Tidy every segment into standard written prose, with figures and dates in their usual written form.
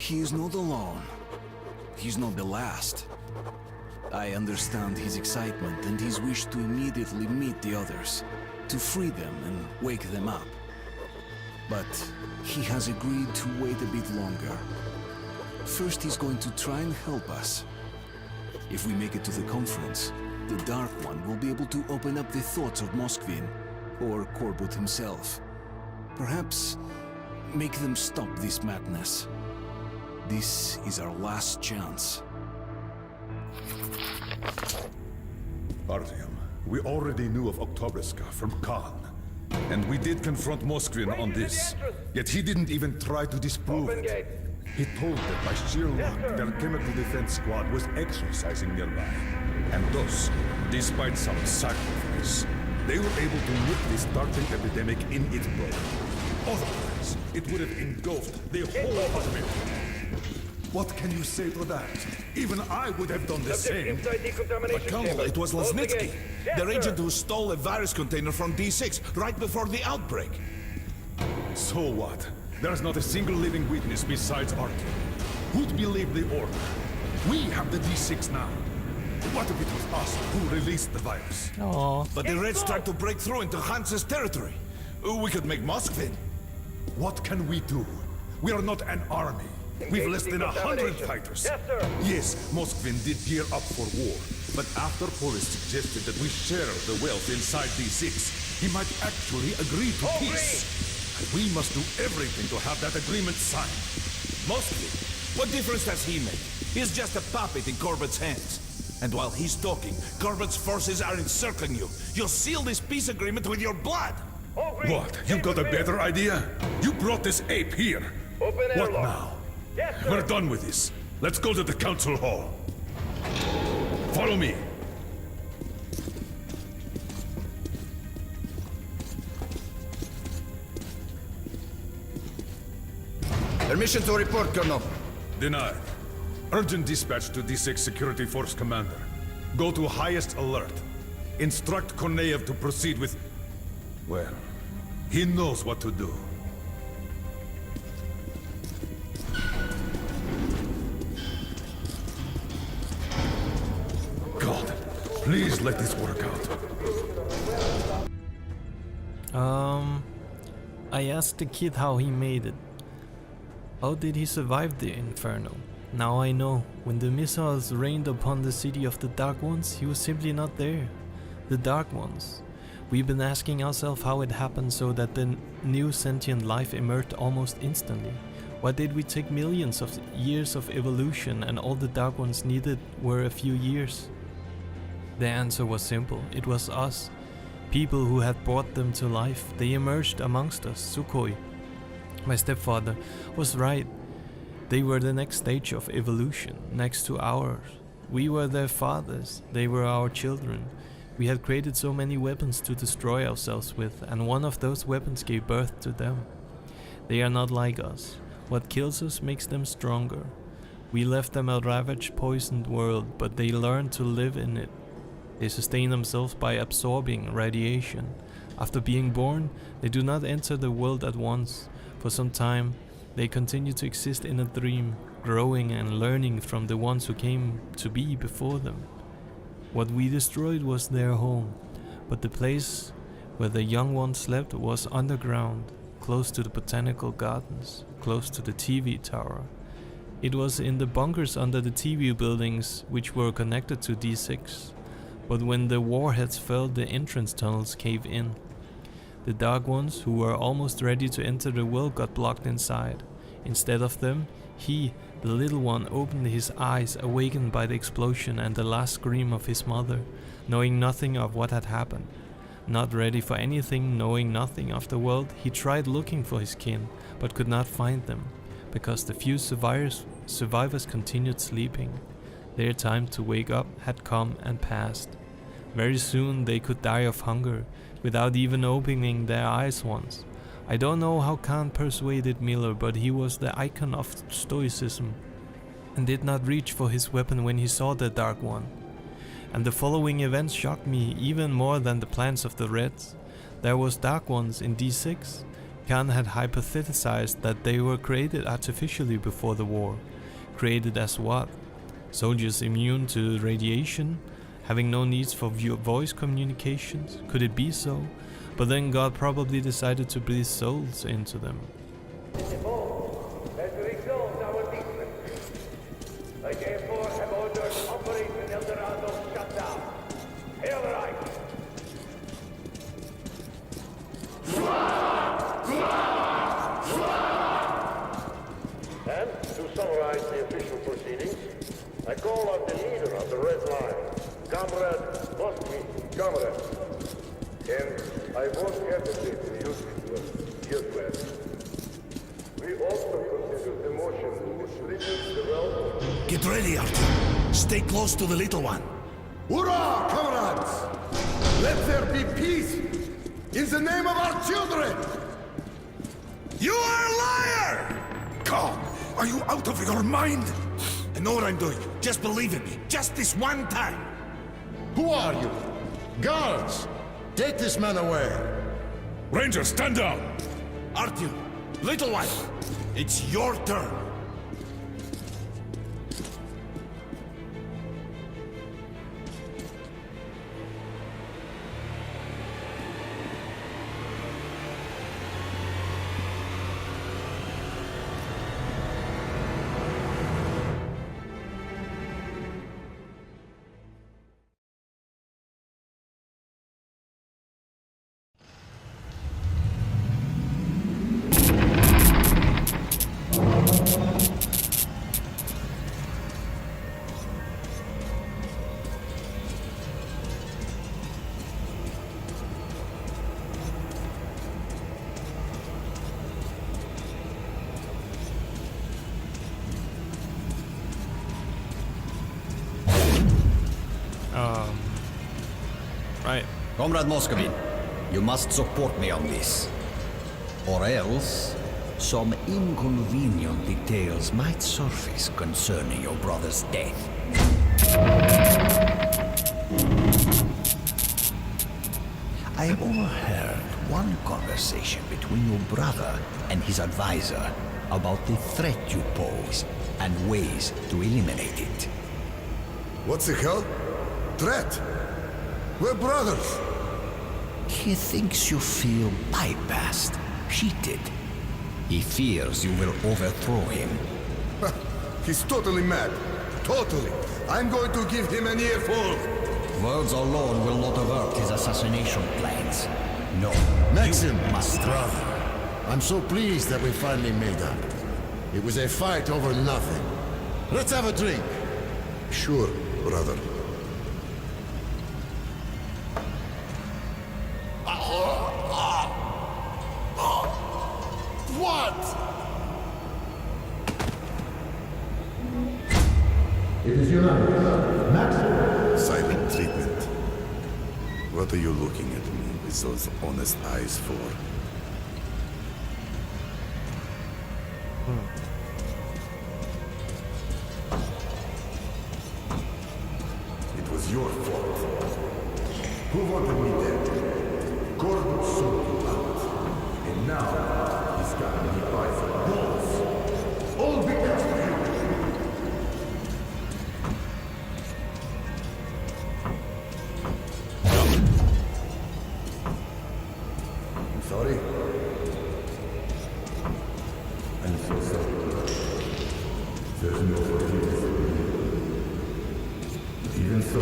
He is not alone. He's not the last. I understand his excitement and his wish to immediately meet the others, to free them and wake them up. But he has agreed to wait a bit longer. First, he's going to try and help us. If we make it to the conference, the Dark One will be able to open up the thoughts of Moskvin, or Korbut himself. Perhaps make them stop this madness. This is our last chance. Artyom, we already knew of Oktoberska from Khan. And we did confront Moskvin on this. Yet he didn't even try to disprove it. He told that by sheer luck, their chemical defense squad was exercising nearby. And thus, despite some sacrifice, they were able to nip this darting epidemic in its bud. Otherwise, it would have engulfed the whole army. What can you say to that? Even I would have done the same. But Colonel, it was Lasnitsky, their agent who stole a virus container from D6 right before the outbreak. So what? There's not a single living witness besides Artyom. Who'd believe the order? We have the D6 now. What if it was us who released the virus? Oh, But the Reds tried to break through into Hansa's territory. We could make Moskvin. What can we do? We are not an army. We've less than 100 fighters. Yes, Moskvin did gear up for war. But after Boris suggested that we share the wealth inside D6, he might actually agree to peace. And we must do everything to have that agreement signed. Moskvin? What difference does he make? He's just a puppet in Corbet's hands. And while he's talking, Corbet's forces are encircling you. You'll seal this peace agreement with your blood. What? You got a better idea? You brought this ape here. What now? We're done with this. Let's go to the council hall. Follow me. Permission to report, Colonel. Denied. Urgent dispatch to D6 Security Force Commander. Go to highest alert. Instruct Korneyev to proceed with... Well, he knows what to do. God, please let this work out. I asked the kid how he made it. How did he survive the inferno? Now I know. When the missiles rained upon the city of the Dark Ones, he was simply not there. The Dark Ones. We've been asking ourselves how it happened so that the new sentient life emerged almost instantly. Why did we take millions of years of evolution and all the Dark Ones needed were a few years? The answer was simple. It was us. People who had brought them to life. They emerged amongst us. Sukhoi, my stepfather, was right. They were the next stage of evolution, next to ours. We were their fathers. They were our children. We had created so many weapons to destroy ourselves with, and one of those weapons gave birth to them. They are not like us. What kills us makes them stronger. We left them a ravaged, poisoned world, but they learned to live in it. They sustain themselves by absorbing radiation. After being born, they do not enter the world at once. For some time, they continue to exist in a dream, growing and learning from the ones who came to be before them. What we destroyed was their home, but the place where the young ones slept was underground, close to the botanical gardens, close to the TV tower. It was in the bunkers under the TV buildings which were connected to D6. But when the warheads fell, the entrance tunnels caved in. The Dark Ones, who were almost ready to enter the world, got blocked inside. Instead of them, he, the little one, opened his eyes, awakened by the explosion and the last scream of his mother, knowing nothing of what had happened. Not ready for anything, knowing nothing of the world, he tried looking for his kin, but could not find them, because the few survivors continued sleeping. Their time to wake up had come and passed. Very soon they could die of hunger, without even opening their eyes once. I don't know how Khan persuaded Miller, but he was the icon of stoicism, and did not reach for his weapon when he saw the Dark One. And the following events shocked me even more than the plans of the Reds. There was Dark Ones in D6. Khan had hypothesized that they were created artificially before the war. Created as what? Soldiers immune to radiation? Having no needs for voice communications? Could it be so? But then God probably decided to breathe souls into them. As a result, our defense. I therefore have ordered Operation El Dorado shut down. Hail right! And to summarize the official proceedings, I call on the leader of the Red Line, Comrade Moskvin. Comrade. And I won't hesitate to use it word. Yes, ma'am. We also consider the motion which reaches the realm of... Get ready, Arthur. Stay close to the little one. Hurrah, comrades! Let there be peace in the name of our children! You are a liar! God, are you out of your mind? I know what I'm doing. Just believe in me. Just this one time. Who are you? Guards! Take this man away! Ranger, stand down! Artyom, little one, it's your turn. Right. Comrade Moscovin, you must support me on this. Or else, some inconvenient details might surface concerning your brother's death. I overheard one conversation between your brother and his advisor about the threat you pose and ways to eliminate it. What the hell? Threat? We're brothers. He thinks you feel bypassed, cheated. He fears you will overthrow him. He's totally mad. Totally. I'm going to give him an earful. Words alone will not avert his assassination plans. No, Maxim, you must brother, I'm so pleased that we finally made up. It was a fight over nothing. Let's have a drink. Sure, brother. What? It is united. Maxim. Silent treatment. What are you looking at me with those honest eyes for? It was your fault. Who wanted me dead? Gordon sold you out. And now he's got me by the balls. All because of you. I'm sorry. I'm so sorry. There's no forgiveness. Even so,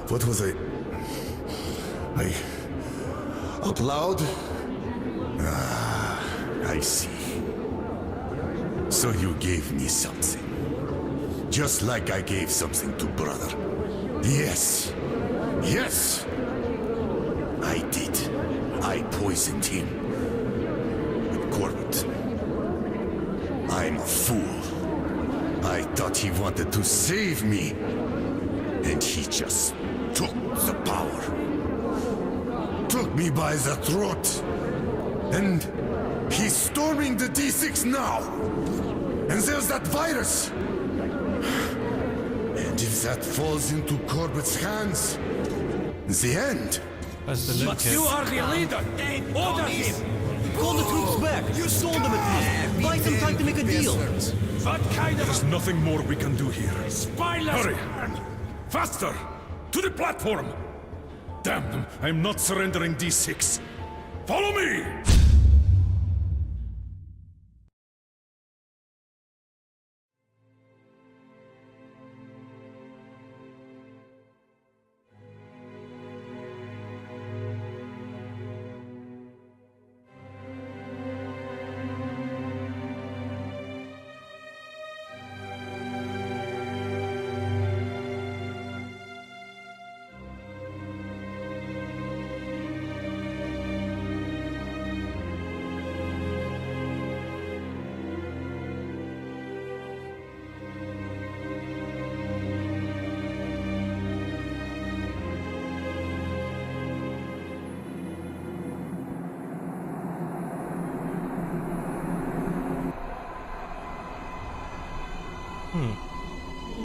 what was I out loud? Ah, I see. So you gave me something. Just like I gave something to brother. Yes. Yes. I did. I poisoned him. But Corbett, I'm a fool. I thought he wanted to save me. And he just took the power. me by the throat. And he's storming the D6 now. And there's that virus. And if that falls into Corbett's hands, the end. That's the little kid. You are the leader! Order him! Call the troops back! You sold them at least! Buy some time to make a deal! What kind of There's nothing more we can do here. spineless... Hurry! Faster! To the platform! Damn them, I'm not surrendering D6. Follow me!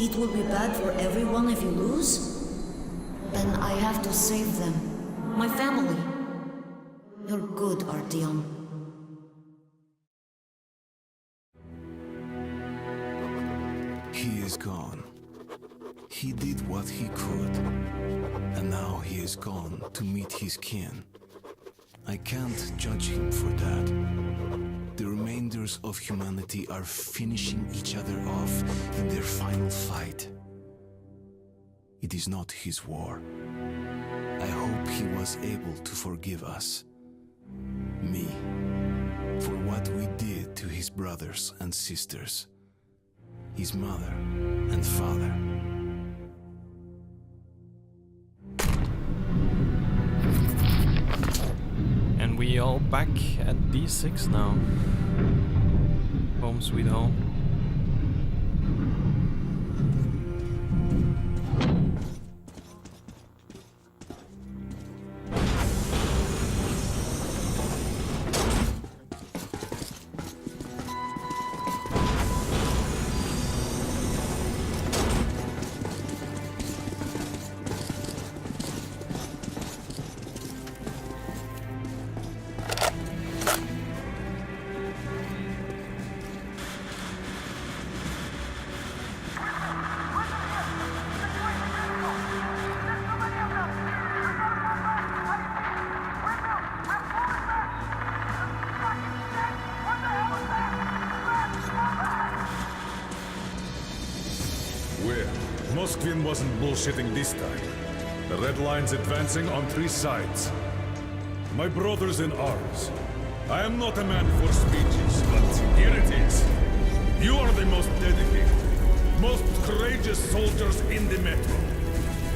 It will be bad for everyone if you lose? Then I have to save them. My family. You're good, Artyom. He is gone. He did what he could. And now he is gone to meet his kin. I can't judge him for that. The remainders of humanity are finishing each other off in their final fight. It is not his war. I hope he was able to forgive us. Me. For what we did to his brothers and sisters. His mother and father. And we all back at D6 now. Home sweet home. Moskvin wasn't bullshitting this time. The red line's advancing on 3 sides. My brothers in arms, I am not a man for speeches, but here it is. You are the most dedicated, most courageous soldiers in the Metro.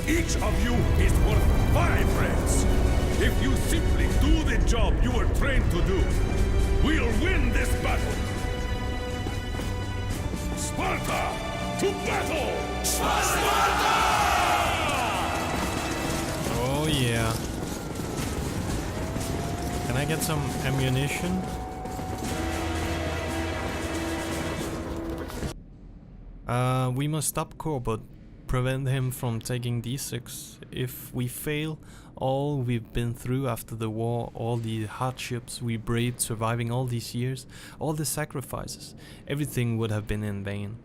Each of you is worth 5 reds. If you simply do the job you were trained to do, we'll win this battle. Sparta, to battle! Sparta! Oh yeah. Can I get some ammunition? We must stop Corbett, prevent him from taking D6. If we fail, all we've been through after the war, all the hardships we braved surviving all these years, all the sacrifices, everything would have been in vain.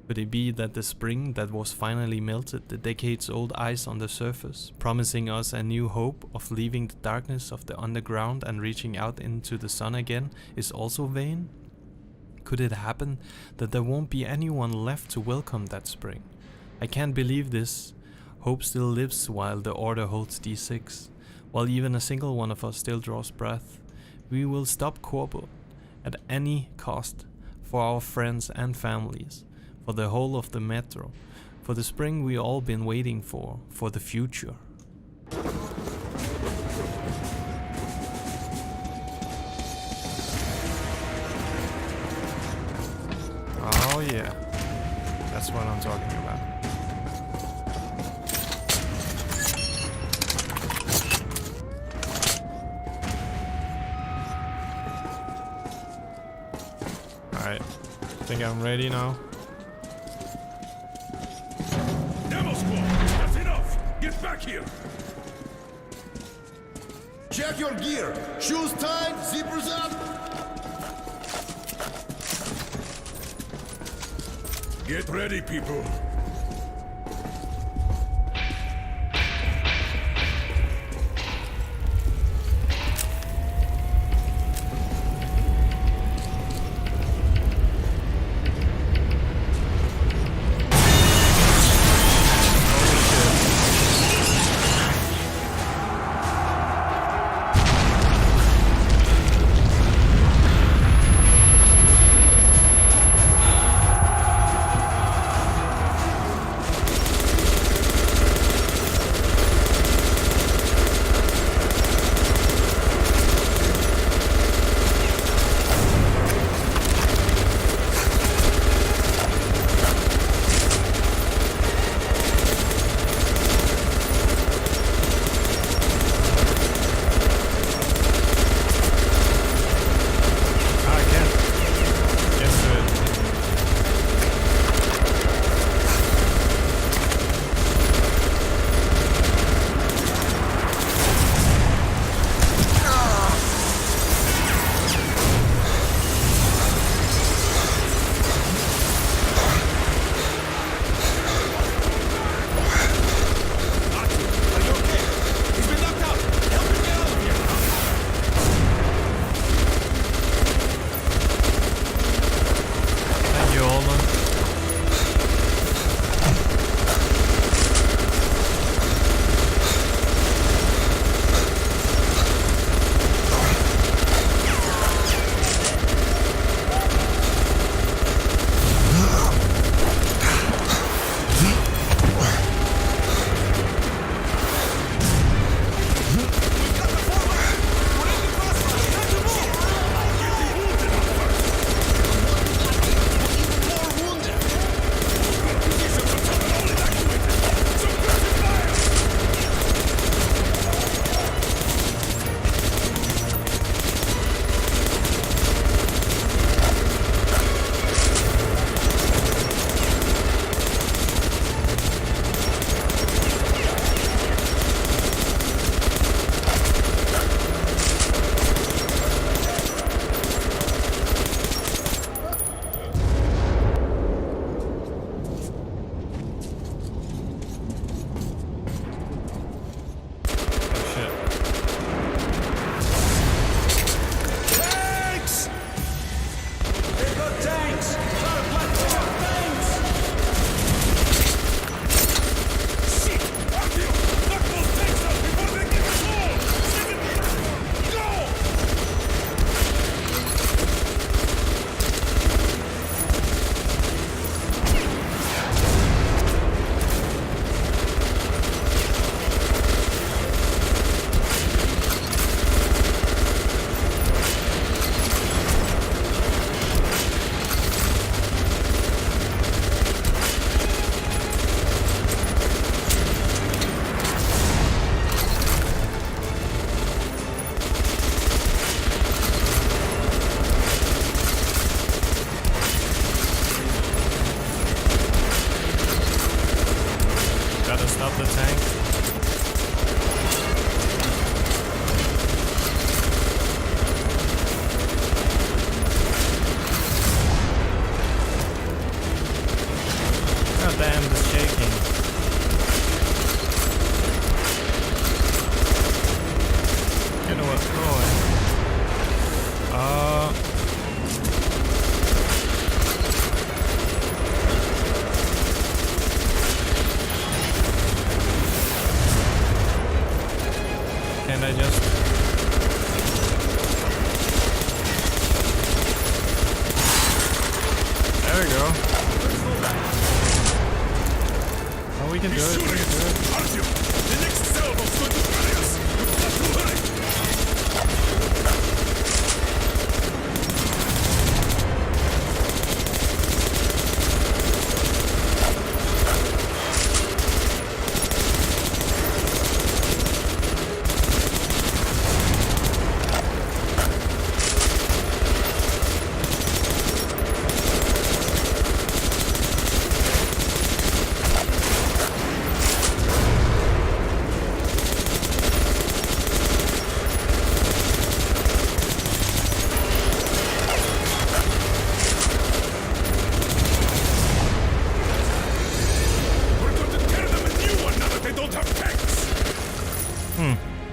Could it be that the spring that was finally melted the decades-old ice on the surface, promising us a new hope of leaving the darkness of the underground and reaching out into the sun again, is also vain? Could it happen that there won't be anyone left to welcome that spring? I can't believe this. Hope still lives while the Order holds D6, while even a single one of us still draws breath. We will stop Corbett at any cost, for our friends and families, for the whole of the Metro, for the spring we all been waiting for the future. Oh yeah, that's what I'm talking about. think I'm ready now. Demo squad, that's enough! Get back here! Check your gear. Shoes tied, zippers up. Get ready, people.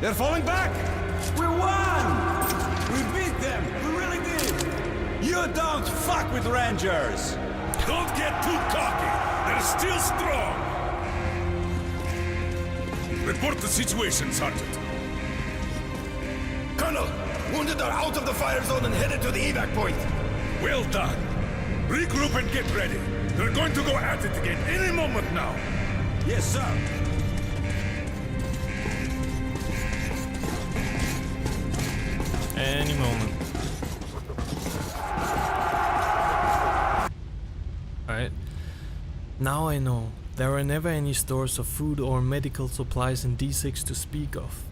They're falling back! We won! We beat them! We really did! You don't fuck with Rangers! Don't get too cocky. They're still strong. Report the situation, Sergeant. Colonel, wounded are out of the fire zone and headed to the evac point. Well done. Regroup and get ready. They're going to go at it again any moment now. Yes, sir. Any moment. Alright. Now I know. There are never any stores of food or medical supplies in D6 to speak of.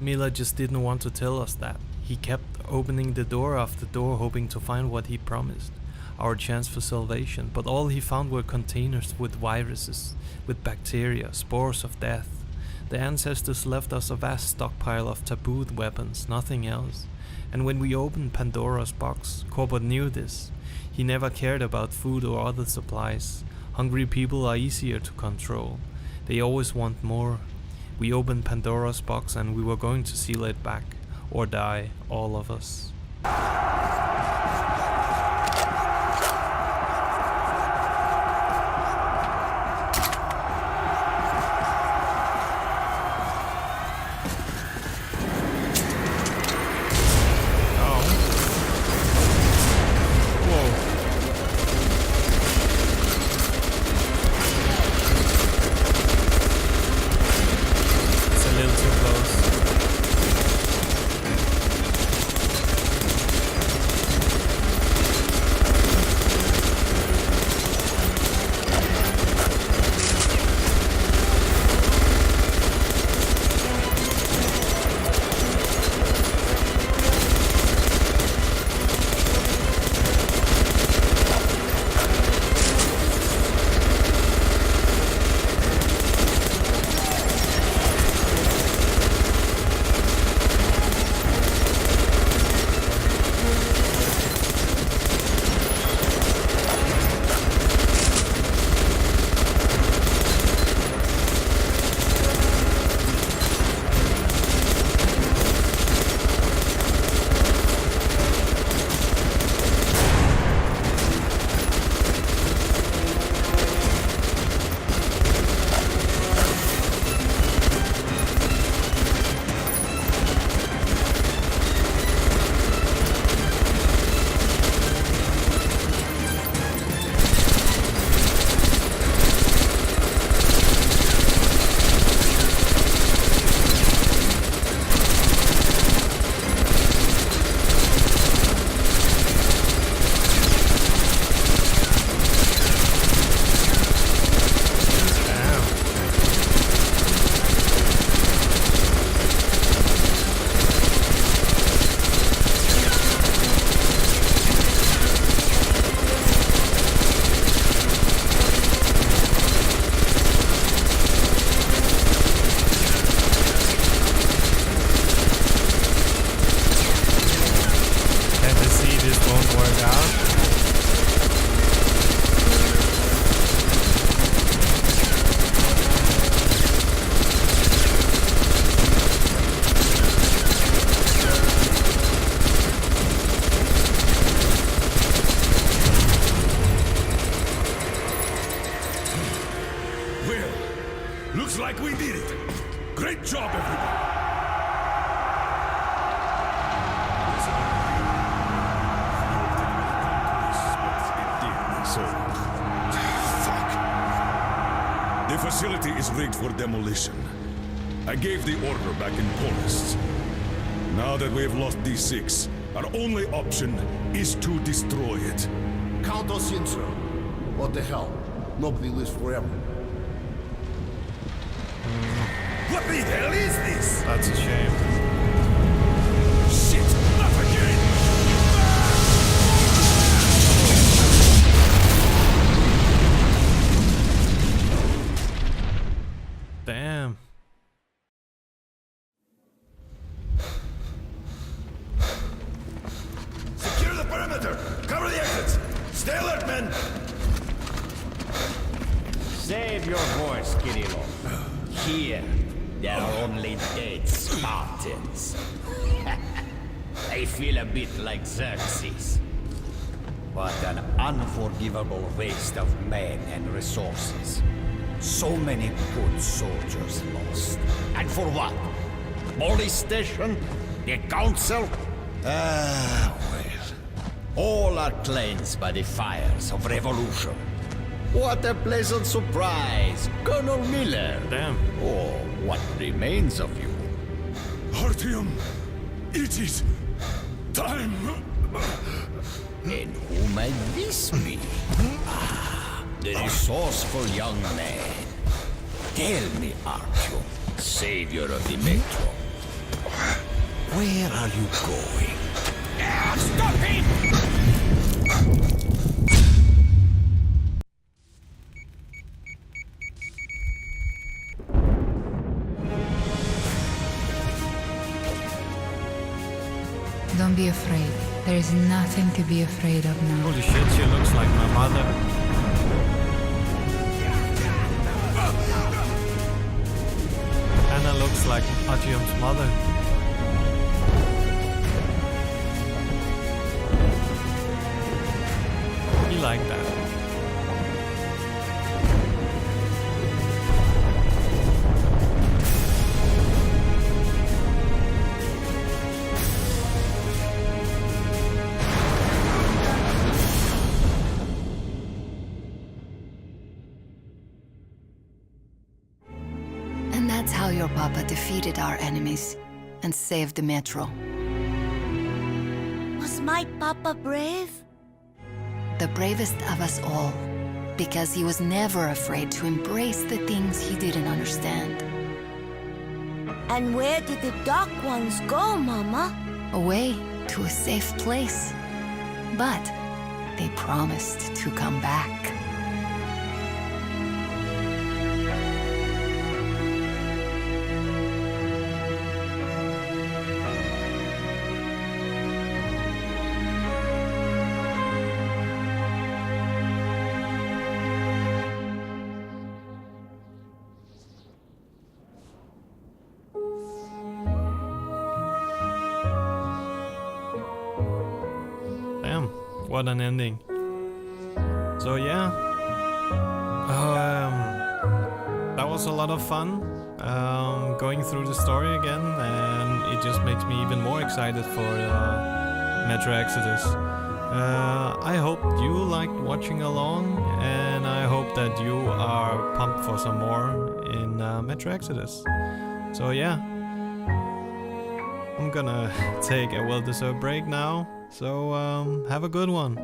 Miller just didn't want to tell us that. He kept opening the door after door hoping to find what he promised. Our chance for salvation, but all he found were containers with viruses, with bacteria, spores of death. The ancestors left us a vast stockpile of tabooed weapons, nothing else. And when we opened Pandora's box, Corbett knew this. He never cared about food or other supplies. Hungry people are easier to control. They always want more. We opened Pandora's box and we were going to seal it back. Or die, all of us. Looks like we did it. Great job, everybody. The facility is rigged for demolition. I gave the order back in Polis. Now that we have lost D6, our only option is to destroy it. Count us in, sir. What the hell? Nobody lives forever. What the hell is this? That's a shame. Shit! Not again! Damn. Secure the perimeter! Cover the exits! Stay alert, men! Save your voice, Kirilo. Here, They're only dead Spartans. I feel a bit like Xerxes. What an unforgivable waste of men and resources. So many good soldiers lost. And for what? Police station? The council? Ah, well. All are cleansed by the fires of revolution. What a pleasant surprise, Colonel Miller. Damn. Oh, what remains of you? Artyom, it is time. And who might this be? Ah, the resourceful young man. Tell me, Artyom, savior of the Metro. Where are you going? Stop him! Don't be afraid. There is nothing to be afraid of now. Holy shit, she looks like my mother. Anna looks like Artyom's mother. He liked that. And that's how your papa defeated our enemies and saved the Metro. Was my papa brave? The bravest of us all, because he was never afraid to embrace the things he didn't understand. And where did the dark ones go, Mama? Away to a safe place. But they promised to come back. What an ending. So yeah, that was a lot of fun going through the story again, and it just makes me even more excited for Metro Exodus. I hope you liked watching along, and I hope that you are pumped for some more in Metro Exodus. So yeah, I'm gonna take a well-deserved break now. So have a good one.